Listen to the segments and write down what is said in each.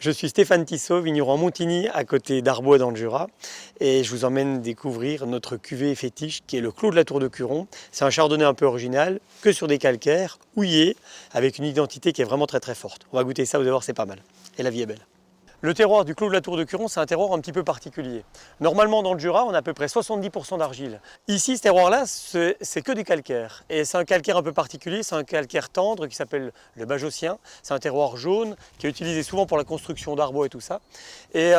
Je suis Stéphane Tissot, vigneron à Montigny, à côté d'Arbois dans le Jura. Et je vous emmène découvrir notre cuvée fétiche qui est le Clos de la Tour de Curon. C'est un chardonnay un peu original, que sur des calcaires, houillé, avec une identité qui est vraiment très très forte. On va goûter ça, vous allez voir, c'est pas mal. Et la vie est belle. Le terroir du Clos de la Tour de Curon, c'est un terroir un petit peu particulier. Normalement, dans le Jura, on a à peu près 70% d'argile. Ici, ce terroir-là, c'est que du calcaire. Et c'est un calcaire un peu particulier, c'est un calcaire tendre qui s'appelle le bajossien. C'est un terroir jaune qui est utilisé souvent pour la construction d'arbres et tout ça. Et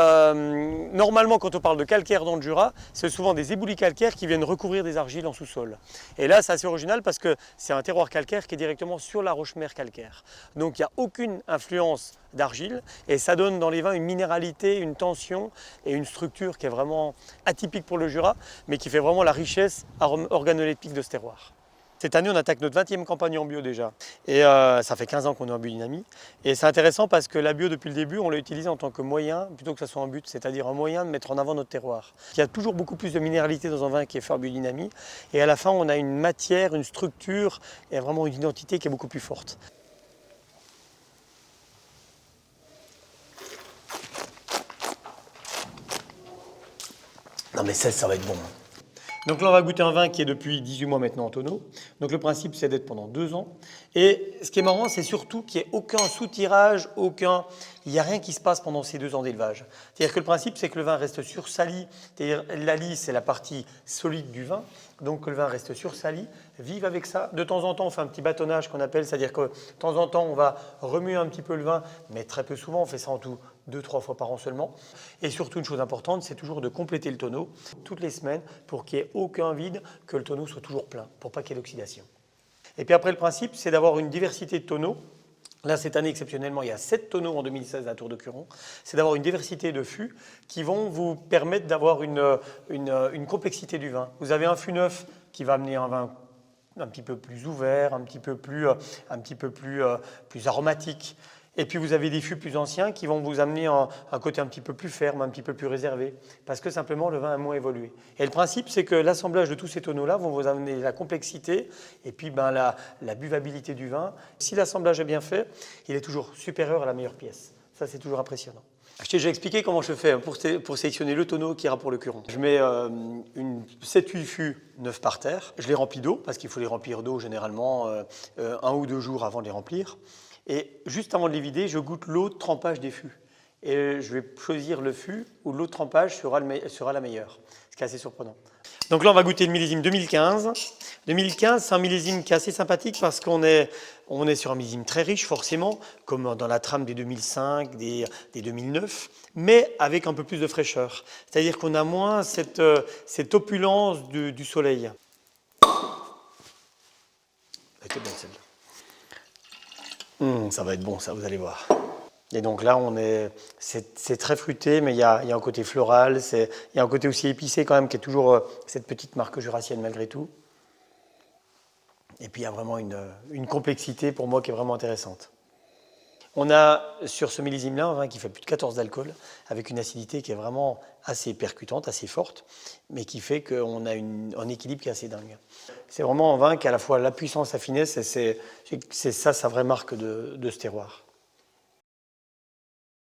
normalement, quand on parle de calcaire dans le Jura, c'est souvent des éboulis calcaires qui viennent recouvrir des argiles en sous-sol. Et là, c'est assez original parce que c'est un terroir calcaire qui est directement sur la roche-mère calcaire. Donc, il n'y a aucune influence d'argile et ça donne dans les vins une minéralité, une tension et une structure qui est vraiment atypique pour le Jura, mais qui fait vraiment la richesse organoleptique de ce terroir. Cette année, on attaque notre 20e campagne en bio déjà. Et ça fait 15 ans qu'on est en biodynamie. Et c'est intéressant parce que la bio, depuis le début, on l'a utilisé en tant que moyen, plutôt que ce soit un but, c'est-à-dire un moyen de mettre en avant notre terroir. Il y a toujours beaucoup plus de minéralité dans un vin qui est fait en biodynamie. Et à la fin, on a une matière, une structure et vraiment une identité qui est beaucoup plus forte. Non mais ça va être bon. Donc là, on va goûter un vin qui est depuis 18 mois maintenant en tonneau. Donc le principe, c'est d'être pendant 2 ans. Et ce qui est marrant, c'est surtout qu'il n'y ait aucun sous-tirage, il n'y a rien qui se passe pendant ces 2 ans d'élevage. C'est-à-dire que le principe, c'est que le vin reste sursali. C'est-à-dire l'ali, c'est la partie solide du vin. Donc que le vin reste sursali, vive avec ça. De temps en temps, on fait un petit bâtonnage qu'on appelle, c'est-à-dire que de temps en temps, on va remuer un petit peu le vin, mais très peu souvent, on fait ça en tout 2-3 fois par an seulement. Et surtout, une chose importante, c'est toujours de compléter le tonneau toutes les semaines pour qu'il n'y ait aucun vide, que le tonneau soit toujours plein, pour pas qu'il y ait d'oxydation. Et puis après, le principe, c'est d'avoir une diversité de tonneaux. Là, cette année, exceptionnellement, il y a 7 tonneaux en 2016 à la Tour de Curon. C'est d'avoir une diversité de fûts qui vont vous permettre d'avoir une complexité du vin. Vous avez un fût neuf qui va amener un vin un petit peu plus ouvert, un petit peu plus aromatique. Et puis vous avez des fûts plus anciens qui vont vous amener un côté un petit peu plus ferme, un petit peu plus réservé, parce que simplement le vin a moins évolué. Et le principe, c'est que l'assemblage de tous ces tonneaux-là vont vous amener la complexité et puis la buvabilité du vin. Si l'assemblage est bien fait, il est toujours supérieur à la meilleure pièce. Ça, c'est toujours impressionnant. Je t'ai déjà expliqué comment je fais pour sélectionner le tonneau qui ira pour le Curon. Je mets 7-8 fûts neufs par terre. Je les remplis d'eau, parce qu'il faut les remplir d'eau généralement 1 ou 2 jours avant de les remplir. Et juste avant de les vider, je goûte l'eau de trempage des fûts. Et je vais choisir le fût où l'eau de trempage sera la meilleure, ce qui est assez surprenant. Donc là, on va goûter le millésime 2015. 2015, c'est un millésime qui est assez sympathique parce qu'on est sur un millésime très riche, forcément, comme dans la trame des 2005, des 2009, mais avec un peu plus de fraîcheur. C'est-à-dire qu'on a moins cette opulence du soleil. Elle était bonne celle-là. Ça va être bon, ça, vous allez voir. Et donc là, c'est très fruité, mais il y a un côté floral, il y a un côté aussi épicé quand même, qui est toujours cette petite marque jurassienne malgré tout. Et puis il y a vraiment une complexité pour moi qui est vraiment intéressante. On a sur ce millésime-là un vin qui fait plus de 14 d'alcool, avec une acidité qui est vraiment assez percutante, assez forte, mais qui fait qu'on a un équilibre qui est assez dingue. C'est vraiment un vin qui a à la fois la puissance, la finesse, et c'est ça sa vraie marque de ce terroir.